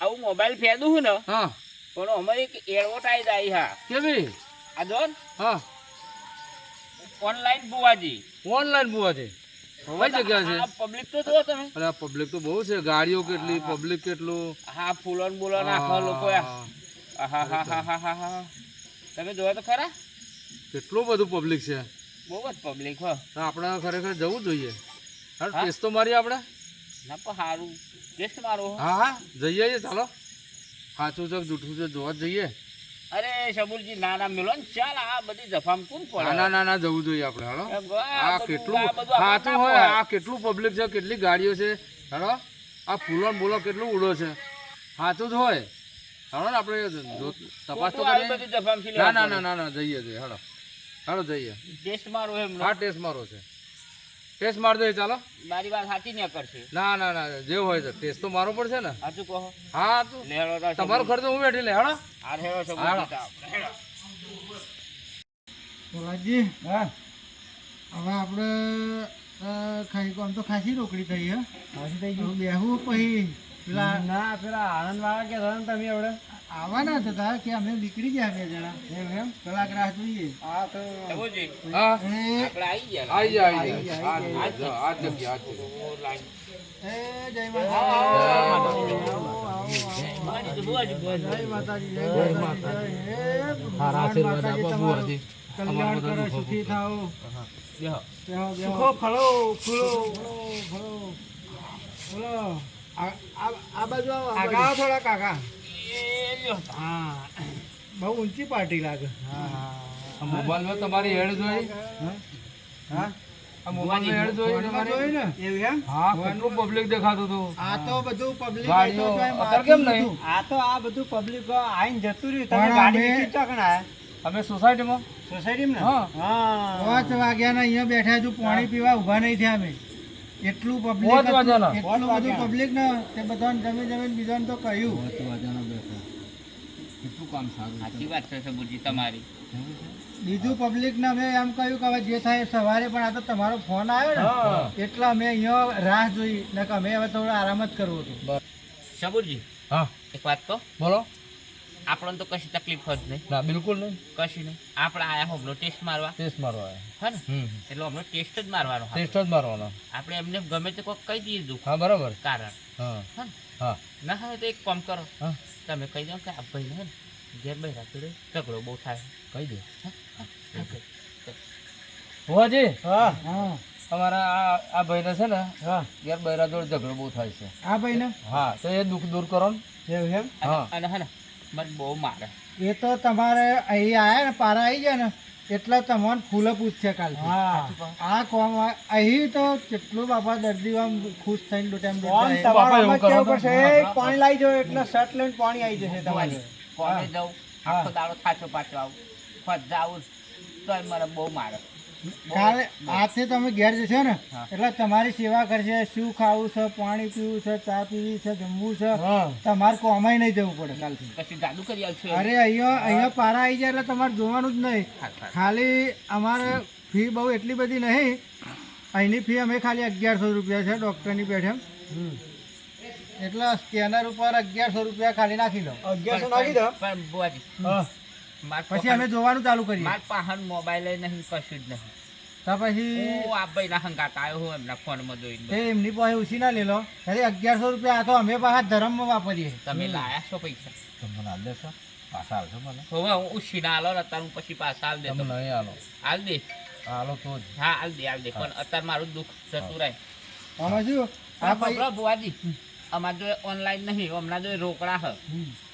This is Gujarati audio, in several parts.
આવું મોબાઈલ ફેદું હું ને હા પણ અમારે એક એડવર્ટાઈઝ આવી હા કેવી આ જોન હા ઓનલાઈન બુવાજી ઓનલાઈન બુવા છે કઈ જગ્યા છે પબ્લિક તો જુઓ તમે અરે પબ્લિક તો બહુ છે ગાડીઓ કેટલી પબ્લિક કેટલું હા ફૂલોન બોલોન આખા લોકો હા તમે જોવો તો ખરા કેટલું બધું પબ્લિક છે બહુ જ પબ્લિક હો તો આપણે ખરેખર જવું જોઈએ હા હા? ટેસ્ટ તો મારી આપણે ના પણ સારું ટેસ્ટ મારો હા હા જઈએ ચાલો સાચું છે કે જૂઠું છે જોવા જ જઈએ અરે શબુરજી ના ના મેલો ને ચાલ આ બધી જફામ કોણ પડે ના જવું જોઈએ આપણે હાલો એમ કહો, આ બધું- કેટલું આ બધું આપણે સાચું ના હોય પોહાય. આ કેટલું પબ્લિક છે કેટલી ગાડીઓ છે હાલો આ ફૂલો ને બોલો કેટલું ઉડો છે સાચું જ હોય હાલો ને આપણે તપાસ તો ખોટું આવી કરીએ બધી જફામથી ના લેવા ના ના ના જઈએ જઈએ હાલો હાલો જઈએ પડે. ટેસ્ટ મારો એમ હા ટેસ્ટ મારો છે ટેસ્ટ માર દઈએ ચાલો મારી વાત સાચી ન કરશે ના જેવું હોય તો ટેસ્ટ તો મારો પડશે ને સાચું કહો હા તો લેડો તો તમારો ખર્ચો હું બેઠી લે હાલો આ હેડો હાલો. શબુરજી તો આપણે હેડો. સોલાજી હા હવે આપણે ખાઈ આમ તો ખાસી રોકડી થઈ હે ખાસી થઈ ગઈ બેહું પછી પેલા ના પેલા આનંદ વાળા કે તમે હવે આવવાના હતા કે અમે નીકળી ગયા 2 જણા એમ કલાક રાહ જોઈએ હા તો શબુરજી, હા આપણે આવી ગયા આવી જાય આ જગ્યા એ જય માતાજી બુવાજી, જય માતાજી જય માતાજી સારા આશીર્વાદ આપો બુવાજી કલ્યાણ કરો સુખી થાઓ સુખો ફળો ફૂલો ફળો બોલો આ બાજુ આવો થોડા કાકા હા બહુ ઊંચી પાર્ટી લાગે હા મોબાઈલમાં તમારી હેડ જોઈ હા આ મોબાઈલમાં હેડ જોઈ તમારી જોઈ ને એવું એમ હા કેટલું પબ્લિક દેખાતું હતું આ તો બધું પબ્લિક ગાડીઓ અત્યારે કેમ નહીં આ તો આ બધું પબ્લિક આઈને જતું રહ્યું તમે ગાડી ચિંતા કણ આયા અમે સોસાયટીમાં સોસાયટીમાં હા. હા 5 વાગ્યાના અહીંયા બેઠા છું પાણી પીવા ઊભા નહીં થયા અમે એટલું પબ્લિક 5 વાગ્યાના? એટલું બધું પબ્લિક ને તે બધાને જમીન બીજાને તો કહ્યું કેટલું કામ સારું સાચી વાત છે શબુરજી તમારી બીજું પબ્લિક ને અમે એમ કહ્યું કે હવે જે થાય એ સવારે પણ આ તો તમારો ફોન આવ્યો ને એટલે અમે અહીંયા રાહ જોઈ ને કે અમે હવે થોડો આરામ જ કરવો હતો શબુરજી હા એક વાત કહો બોલો આપણને તો કશી તકલીફ જ નહીં ના બિલકુલ નહીં કશી નહીં આપણે આયા હમણો ટેસ્ટ મારવા ટેસ્ટ મારવા આવ્યા હા ને એટલે હમણો ટેસ્ટ જ મારવાનો ટેસ્ટ જ મારવાનો આપણે એમને ગમે તે કોઈક કહી દીધું હા બરાબર કારણ હા હા ને? હા ના હોય તો એક કામ કરો હા તમે કહી દો કે આ ભાઈને હે ને ઘેર બહેરા જોડે ઝઘડો બહુ થાય કહી દે હા? ભુવાજી હા હા અમારા આ ભાઈને છે ને હા યાર બૈરા જોડે ઝઘડો બહુ થાય છે આ ભાઈ ને હા તો એ દુઃખ દૂર કરો ને એવું એમ હા. અને હે ને મને બહુ મારે એ તો તમારે અહીં આયા ને પારા આવી ગયા ને એટલે તમને ફૂલે પૂછશે કાલ આ કોમ અહીં તો કેટલું બાપા દર્દીઓ આમ ખુશ થઈને બાપા એવું કરો તો. પાણી લાવી જાવ એટલે શર્ટ લઈને પાણી આવી જશે તમારે કોને જાઉં આખો દાડો થાચો પાછો આવું ફટ જાઉં તો મને બહુ મારે કાલે આજથી તમે ઘેર જશો ને હા. એટલે તમારી સેવા કરશે શું ખાવું છે પાણી પીવું છે ચા પીવી છે જમવું છે તમારે કોમાય નહીં જવું પડે કાલથી પછી જાદુ કરી આવશે અરે અહીંયા પારા આવી જાય એટલે તમારે જોવાનું જ નહીં ખાલી અમારે ફી બહુ એટલી બધી નહીં અહીંની ફી અમે ખાલી 1100 રૂપિયા છે ડૉક્ટરની પેઠે એટલે સ્કેનર ઉપર 1100 રૂપિયા ખાલી નાખી દો 1100 નાખી દો પણ બુઆજી પછી અમે જોવાનું ચાલુ કરીએ માર પાહન મોબાઈલ નહીં કશું જ નહીં તો પછી હું આ ભાઈના હંગાત આવ્યો હું એમના ફોનમાં જોઈને એ એમની પાસે ઉછી ના લેલો ખાલી 1100 રૂપિયા આ તો અમે પાછા ધર્મમાં વાપરીએ તમે લાયા છો પૈસા તમને હાલ દેશો પાછા આવશો મને હવે હું ઉછીના આલો ને અત્યારે હું પછી પાછા હાલ દે તમે નહીં હાલો હાલ દે હાલો તો જ હા હાલ દે પણ અત્યારે મારું દુઃખ જતું રહે આમાં શું આ આ પૈસા બુઆજી અમારે જો ઓનલાઈન નહીં હમણાં જો રોકડા હ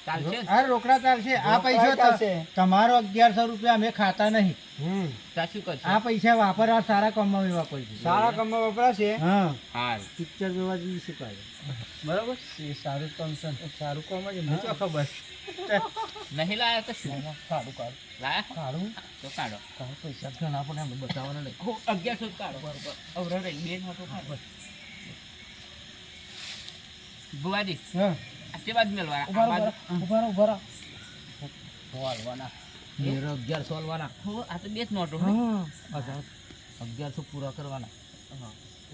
ચાલશે ને? આ રોકડા ચાલશે આ પૈસા તમારો 1100 રૂપિયા અમે ખાતા નહીં ત્યાં શું કરશે આ પૈસા વાપરવા સારા કામમાં વાપરશે સારા કામમાં વપરાશે હા હાલ પિક્ચર જોવા જઈ શકાય બરાબર સારું કામ છે સારું કામ જ મને તો ખબર નહીં લાયા તો શું સારું કાઢો લાયા સારું તો કાઢો પૈસા ઘણા પણ એમ બતાવવાના નહીં 1100 કાઢો અવરે રહી બેન હતો કાઢો બુઆજી હા આટલી બાજુ મેળવા ઉભા હાલવાના 1100 હાલવાના આ તો બે જ નોટો 1100 પૂરા કરવાના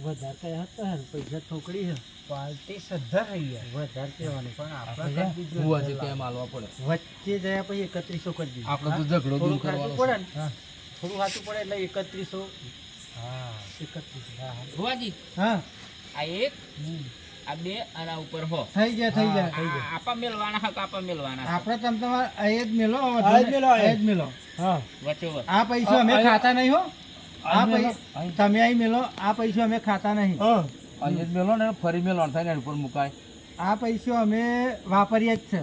વધારે હતા પૈસા ઠોકડી છે પાર્ટી સદ્ધર રહી ગયા વધારે કહેવાનું પણ આપણે બુઆજી કેમ હાલવા પડે વચ્ચે જયા પછી 3100 કરી દીધું આપણે તો ઝઘડો દૂર કરવાનો પડે છે. ને થોડું સાચું પડે એટલે 3100 હા 3100 હા ભુવાજી હા આ એક આ બે અને આ ઉપર હો થઈ ગયા થઈ ગયા આપા મેલવાના હક આપા મેલવાના છે. આપણે તમે તમારે આ જ મેલો આ જ મેલો હા વચ્ચે આ પૈસા અમે ખાતા નહીં હો આ પૈસા તમે અહીં મેલો આ પૈસા અમે ખાતા નહીં અહીંયા જ મેલો ને ફરી મેલો થાય ને એની ઉપર મુકાય આ પૈસો અમે વાપરીએ જ છે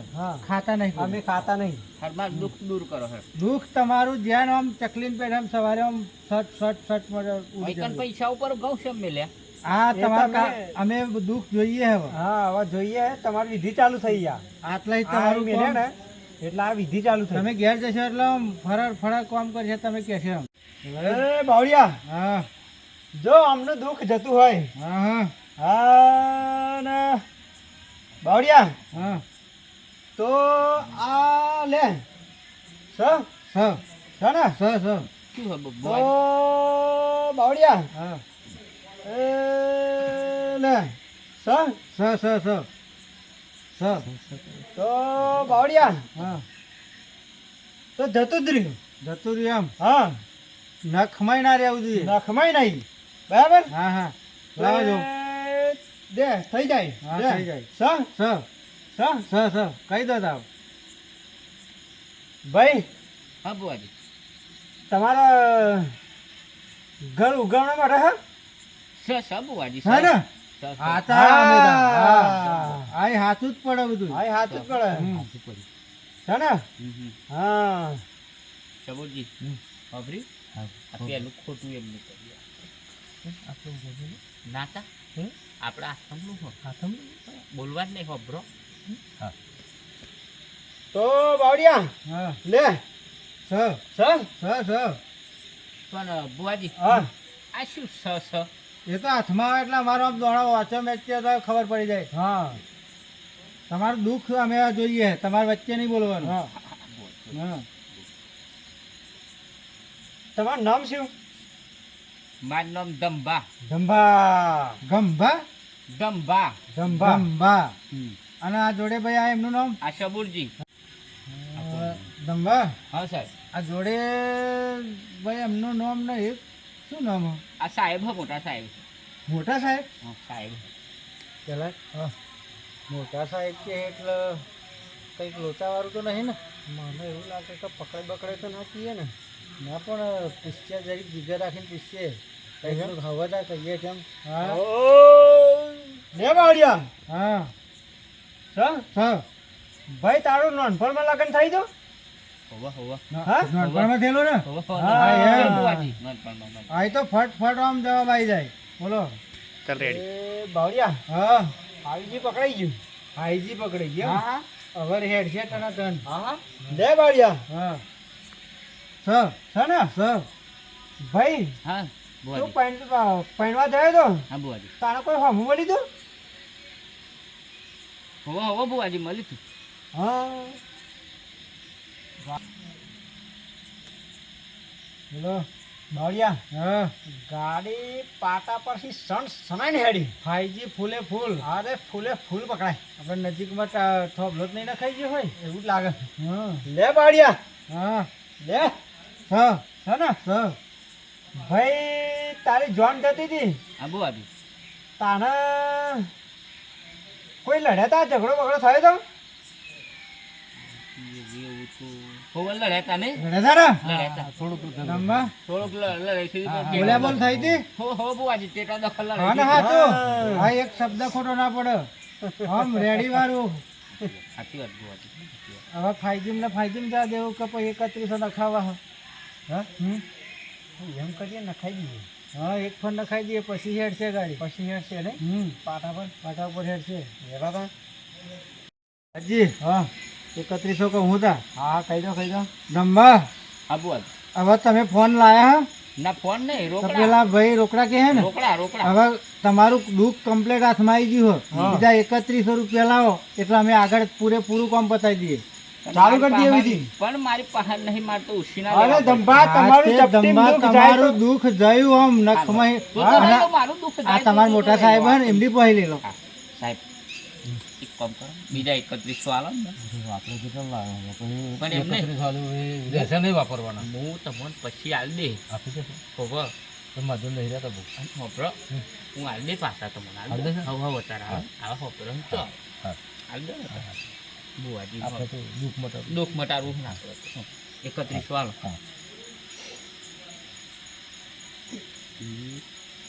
ખાતા નહીં અમે ખાતા નહીં હરમાર દુઃખ દૂર કરો હર દુઃખ તમારું ધ્યાન આમ ચકલીન પેટ આમ સવારે આમ સટ સટ સટ વૈકન પૈસા ઉપર ઘઉં શેમ મેલ્યા આ તમારા અમે દુઃખ જોઈએ હવે હા હવે જોઈએ તમારી વિધિ ચાલુ થઈ ગયા આટલા જ તમારું મેલે ને એટલે આ વિધિ ચાલુ થઈ તમે ઘેર જશો એટલે આમ ફરાર ફરાર કામ કરશે તમે કહેશો એમ એ બાવળિયા હા જો અમને દુઃખ જતું હોય હા હા હા ને બાવળિયા હા તો આ લે સ સ ને સ સ શું હે તો ભુવાજી બાવળિયા હા એ લે સ સ સ સ સ તો બાવળિયા હા તો જતું જ રહ્યું એમ હા નખમાઈ ના રહેવું જોઈએ નખમાઈ નહીં બરાબર હા હા લાવો જો દે થઈ જાય હા થઈ જાય સ સ સ સ સ કહી દો તાવ ભાઈ હા ભુવાજી તમારા ઘર ઉગાવવા માટે હા સ ભુવાજી હા ને હા આ હાથું જ પડે બધું આ હાથું જ પડે છે ને હા સબુરજી અભરી આ પેલું ખોટું એમ નહીં કરીએ નાતા આપણા આથમનું હો બોલવા જ નહીં હોભરો તો બાવળિયા લે સ સ સ સ પણ ભુવાજી હા આ શું સ સ એ તો હાથમાં આવે એટલે અમારો આમ દોડો વાંચો મેચ તો ખબર પડી જાય હા તમારું દુઃખ અમે જોઈએ તમારે વચ્ચે નહીં બોલવાનું હા હા તમારું નામ શું મારું નામ દંભા ગંભા ગંભા દંભા ગંભા ગંભા અને આ જોડે ભાઈ આ એમનું નામ આ સબુરજી ગંભા હા સાહેબ આ જોડે ભાઈ એમનું નામ નહીં શું નામ આ સાહેબ હો મોટા સાહેબ મોટા સાહેબ હા સાહેબ પેલા મોટા સાહેબ કે એટલે કંઈક લોચાવાળું તો નહીં ને મને એવું લાગે કે પકડે બકડે તો ના કહીએ ને ના પણ પૂછ્યા જરીક જીગર રાખીને પૂછીએ કંઈક હવા કહીએ કેમ હા લે બાવળિયા હા સ ભાઈ તારું નાનપણમાં લગ્ન થઈ ગયું હોવા હોવા હા નાનપણમાં થયેલું ને હા એમ ભુવાજી નાનપણમાં આ તો ફટ ફટ આમ જવાબ આવી જાય બોલો ચાલ રેડી એ બાવળિયા હા આઈજી પકડાઈ ગયું આઈજી પકડાઈ ગયું હા હવે હેડ છે તને તન હા લે બાવળિયા હા સ ને સ ભાઈ હા તું ભુવાજી પૈણવા જાય તો હા ભુવાજી તારે કોઈ હમું મળી તું હોવા હોવા ભુવાજી મળી તું હા બોલો બાવળિયા હા ગાડી પાટા પરથી સણાઈને હેડી ફાઈજી ફૂલે ફૂલ અરે ફૂલે ફૂલ પકડાય આપણે નજીકમાં થોભલો જ નહીં નખાઈ ગયો હોય એવું જ લાગે હા લે બાવળિયા હા લે હા ને ભાઈ તારી જોન જતી હતી હા ભુવાજી તાને કોઈ લડ્યા તા ઝઘડો બગડો થયો તો એવું તો હોવા લડ્યા નહીં લડ્યા થોડુંક લડાઈ થઈ બોલ્યા બોલ થઈ હતી હો ભુવાજી તેટા દખલ હા ને હા તો હા એક શબ્દ ખોટો ના પડે આમ રેડી વાળું સાચી વાત ભુવાજી હવે ફાઈજીમ જા દેવું કે પછી 3100 નખાવા હા એમ કરીએ નખાઈ દઈએ હા એક ફોન નખાઈ દઈએ પછી હેડશે ગાડી પછી હેડશે ને પાટા પર હેડશે બરાબર હાજી હા 3100 કહું તા હા કહી દો નંબર હા ભુવાજી હવે તમે ફોન લાયા ના ફોન નહીં તો રોકડા પેલા ભાઈ રોકડા કે હે ને રોકડા હવે તમારું દુઃખ કમ્પ્લીટ હાથમાં આવી ગયું બીજા 3100 રૂપિયા લાવો એટલે અમે આગળ પૂરેપૂરું કામ પતાવી દઈએ ચાલુ કરી દે વિધિ. પણ મારી પાસે નહીં, મારે તો ઉછીના અરે લેવા પડે. ધંભા તમારું આ તે ચપટીમ ધંભા દુઃખ જાય તો તમારું દુઃખ જયું આમ નખમાં. તું તો નહીં તો મારું દુઃખ આ જાય તો તમારા તું મોટા તો સાહેબ લઈ હે ને એમની પાસે લઈ લો. હા, સાહેબ એક કામ કરો, બીજા 3100 આલો ને. આપણે કેટલા લાવ્યા પણ એમ નહીં. 31 સાલું એ રહેશે નહીં વાપરવાના. હું તમને પછી આલ દે આપી દેશો ખબર તો મધુર નહીં રહેતા બહુ. હોપરો હું આલ દે પાછા તમને આલ આલ દે દે? હવે અત્યારે આવા હોપરો ચો હા. આલ દે બુઆજી આપણે તો દુઃખ મટાડવું. દુઃખ મટાડવું ના કરો 3100 આલો. હા.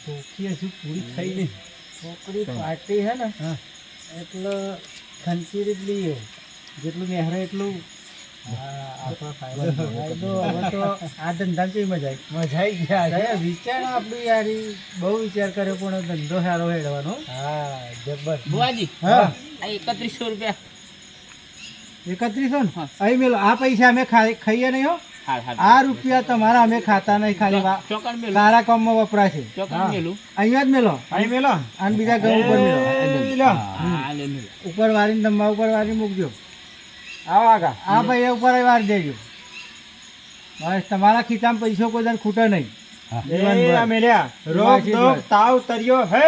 ચોખી હજુ પૂરી થઈ નહીં. છોકરી પાર્ટી હે ને એટલે ખંચીરી જ લઈએ, જેટલું નેહરે એટલું. ફાયદો હવે તો આ ધંધા કેવી મજા આવી ગયા. વિચાર આપણું યાર ઈ બહુ વિચાર કર્યો પણ ધંધો સારો હેડવાનો. હા જબર. બુઆજી હા આ 3100 રૂપિયા 3100 ને હા. અહીં મેલો. આ પૈસા અમે ખાઈએ નહીં હો. હાલ હાલ આ રૂપિયા તમારા અમે ખાતા નહીં, ખાલી ચોકન મેલું સારા કામમાં વપરાશે. ચોકન મેલું અહીંયા જ મેલો, અહીં મેલો અને બીજા ઘર ઉપર મેલો. હા લે મેલું ઉપર વારીને ધમ્મા ઉપર વારી મૂકજો. આવો આગા આ ભાઈ ઉપર વારી દેજો. બસ તમારા ખીચામાં પૈસો કોઈ દર ખૂટે નહીં. એ આ મેલ્યા રોગ આશીર્વાદ. દોગ તાવ તર્યો હે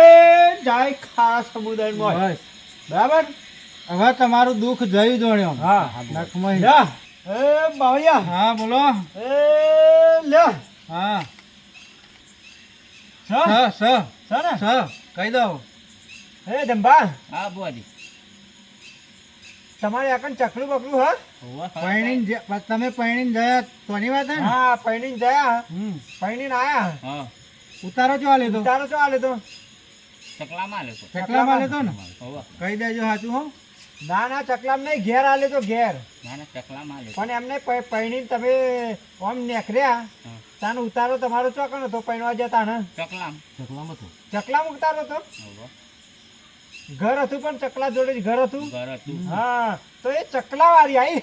જાય ખાસ સમુદાયમાં બસ બરાબર હવે તમારું દુઃખ જયું જોણ્યો. હા નખમાં. લ્યા એ બાવળિયા હા બોલો. એ લ્યા હા છ સ છ ને કહી દો. હે ધંભા હા બુઆજી તમારે આકન ચકલું બકલું હા તમે પૈણીને જયા તોની વાત હે ને? હા પૈણીને જયા હમ. પૈણીને આયા હા ઉતારો ચો લેતો, તારો શું હાલે તો ચકલામાં લેતો ચકલામાં લેતો ને. હોવા કહી દેજો સાચું હો. ના ના ચકલામ નહીં ઘેર હાલે તો ઘેર ના ના ચકલામાં લેતો પણ એમને પૈણીને તમે આમ નેકર્યા હા. તાનો ઉતારો તમારો ચોકન હતો પૈણવા જતા ને ચકલામ ચકલામાં તો ચકલામ ઉતારો હતો હોવા ઘર હતું પણ ચકલા જોડે જ ઘર હતું ઘર હતું હા તો એ ચકલા વાળી આવી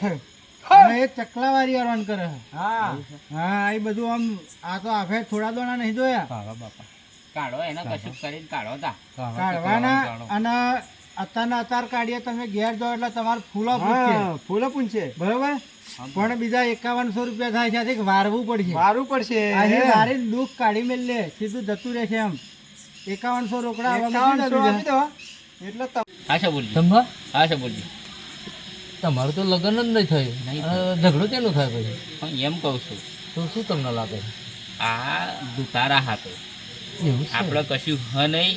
અને એ ચકલાવારી આરવાન કરે છે. હા હા એ બધું આમ આ તો આખે થોડા દોણા નહીં જોયા. કાળા બાપા કાઢો એને કશું કરીને કાઢો તા કાઢવાના અને અત્યારના અતાર કાઢીએ તમે ઘેર જાઓ એટલે તમારે ફૂલો પૂછશે. હા ફૂલો પૂંછે બરોબર. પણ બીજા 5100 રૂપિયા થાય છે, આથી વારવું પડશે. મારું પડશે આજે મારી દુઃખ કાઢી મેલ લે, સીધું જતું રહેશે એમ. 5100 રોકડા આવવા 5100 મૂકી આપી દેજો. દો એટલે હા છે બોલજી ધંભા હા છે બોલજી તમારું તો લગ્ન જ નહીં થયું. નહીં અને ઝઘડો તેનું થાય પછી પણ એમ કહું છું તો શું તમને લાગે છે? આ દુતારા હાથો એવું છે? આપણે કશું હ નહીં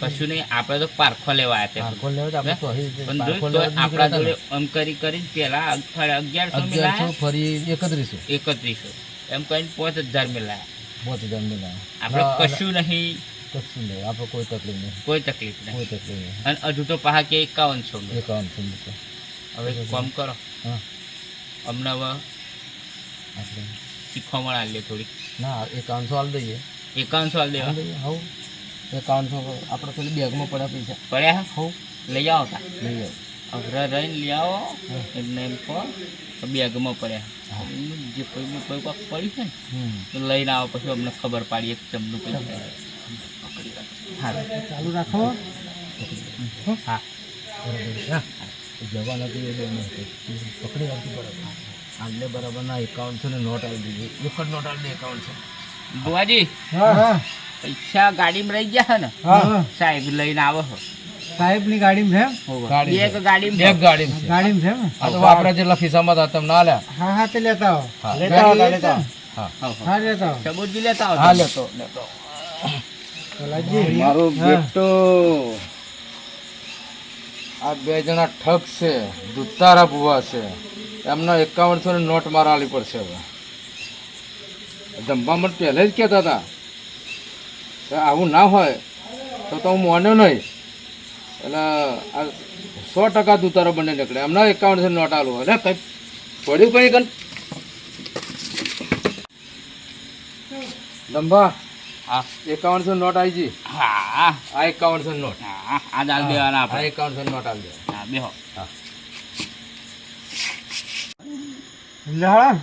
કશું નહીં, આપણે તો પારખો લેવા આવ્યા પારખો લેવા તો આપણે તો અહીં પણ પારખો જોઈ તો લેવા જ આપણા નીકળ્યા જોડે એમ કરી પેલા 1100 હતા ને. મિલાયા 1100 ફરી 3100 3100 એમ કહીને 5000 મિલાયા. 5000 મિલાયા. આપણે કશું નહીં, કશું નહીં, આપણે કોઈ તકલીફ નહીં, કોઈ તકલીફ નહીં. કોઈ તકલીફ નહીં. અને હજુ તો પાહા કે 5100 મિલાયા. 5100 મૂકો. હવે એક કામ કરો હા અમને હવે આપણે શીખવામણ આલીએ થોડી ના 5100 આલ દઈએ. 5100 આલી આલ દેવા દઈએ હવ 5100 આપણે પેલી બેગમાં પડ્યા પૈસા પડ્યા હે? હવ લઈ આવો તા લઈ આવો. અઘરા રહીને લઈ આવો એમને એમ કહો તો બેગમાં પડ્યા એમનું જે કોઈ બી કોઈ પાક પડી છે ને તો લઈને આવો પછી અમને ખબર પાડીએ કે ચમનું કઈ હા ચાલુ રાખો. હા બરાબર હા જવાના તો એ નહીં પકડી રાખી બરાબર. આટલે બરાબર ના 5100 ને નોટ આવી દીધી. એક જ નોટ આવી દે 5100. બુઆજી હા પૈસા ગાડીમાં રહી ગયા છે ને હા સાહેબ લઈને આવો છો સાહેબની ગાડીમાં છે. ગાડી એક ગાડીમાં એક ગાડી છે. ગાડીમાં છે ને? આ તો આપણા જેટલા ખિસ્સામાં હતા તમને આલ્યા. હા હા તે લેતા આવો. હા લેતા આવો, ગાડી લેતા એક હા હા છે? હા લેતા આવો. સબૂતજી લેતા આવો હા તમે. લેતો કલાજી. મારો હા. બેટો આ બે જણા ઠગ છે, દુતારા ભુવા છે. એમના 5100 ની નોટ મારા આલી પડશે. હવે ધંભા મને પહેલે જ કહેતા હતા કે આવું ના હોય તો હું માન્યો નહીં. એટલે આ 100% દુતારો બંને નીકળે. એમના 5100 ની નોટ આલું એટલે કંઈક પડ્યું કંઈ કન ધંભા હા 5100 ની નોટ આવી ગઈ. હા આ 5100 ની નોટ હા આ દાલ દેવાના આ આપણે 5100 ની નોટ આવી જાય. હા બેહો લહળા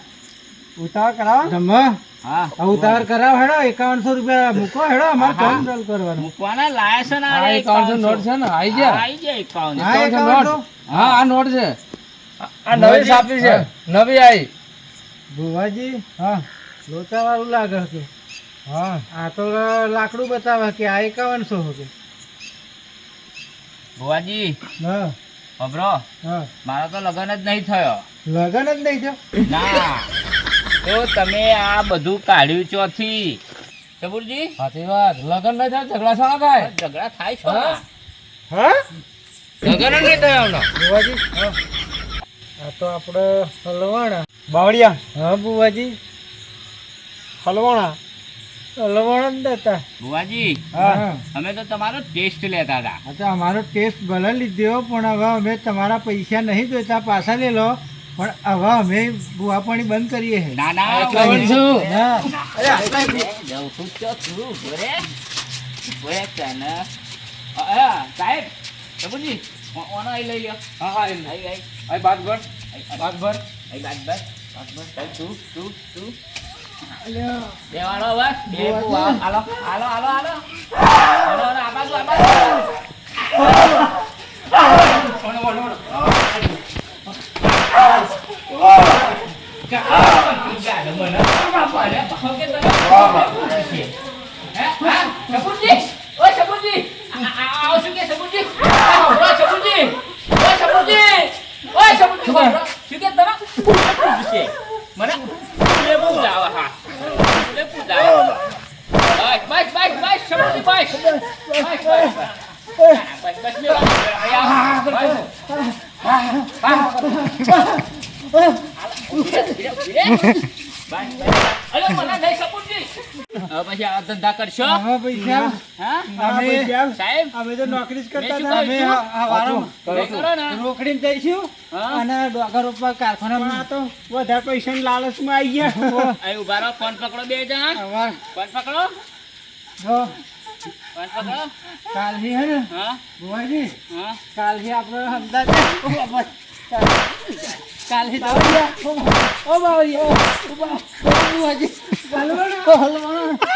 ઉતાવળ કરાવો ધમ્મા, હા આ ઉતાવળ કરાવો હેડો. 5100 રૂપિયા મૂકો હેડો. અમારે કામ ચાલુ કરવાનું. મૂકવાના લાયા છે ને આ 5100 નોટ છે ને આવી ગયા. આવી જાય 51. હા 5100 નોટ. હા આ નોટ છે. આ નવી છાપી છે, નવી આવી. ભુવાજી હા લોચા વાળું લાગે છે. હા આ તો લાકડું બતાવે કે આ 5100 છે. ભુવાજી હા ખબરો હા મારો તો લગ્ન જ નહીં થયો. લગન જ નહીં છે. ના તો તમે આ બધું કાઢ્યું ચોથી સબુરજી? સાચી વાત. લગન નહીં થાય ઝઘડા શાના થાય? ઝઘડા થાય છો હા? હા લગન જ નહીં થાય એમનો. ભુવાજી આ તો આપણે હલવાણા. બાવળિયા હા ભુવાજી હલવાણા હલવાણા જ હતા. ભુવાજી હા અમે તો તમારો ટેસ્ટ લેતા હતા. અચ્છા અમારો ટેસ્ટ ભલે લીધો પણ હવે અમે તમારા પૈસા નહીં જોઈતા, પાછા લઈ લો. પણ હવે અમે બુઆ પાણી બંધ કરીએ છે. ના ના એટલા બનશું. હા જવું છું તો છું બોરે બોરે તને સાહેબ સબુરજી ઓનો અહીં લઈ લ્યો. હા હા અહીં અહીં આ બાદ ભર. બાદ ભર. અહીં બાદ બસ તું દેવાળો બસ બે હાલો હાલો હાલો હાલો હાલો આ બાજુ આ બાજુ પછી આ ધંધા કરશો હવે પૈસા હા અમે સાહેબ અમે તો નોકરી જ કરતા મેં હતા. શું અમે કહ્યું? આ વારો નહીં કરો ને રોકડીને જઈશું હા અને ડોગર ઉપર પણ કારખાના આ તો વધારે પૈસાની લાલચમાં આવી ગયા અહીં ઉભા રહો ફોન પકડો બે જણા ફોન પકડો ફોન પકડો કાલથી હે ને હા ભુવાજી હા કાલથી આપણે અમદાવાદ કાલથી બાવળિયા ઓ બાવળિયા ઓ ભુવાજી હલવાના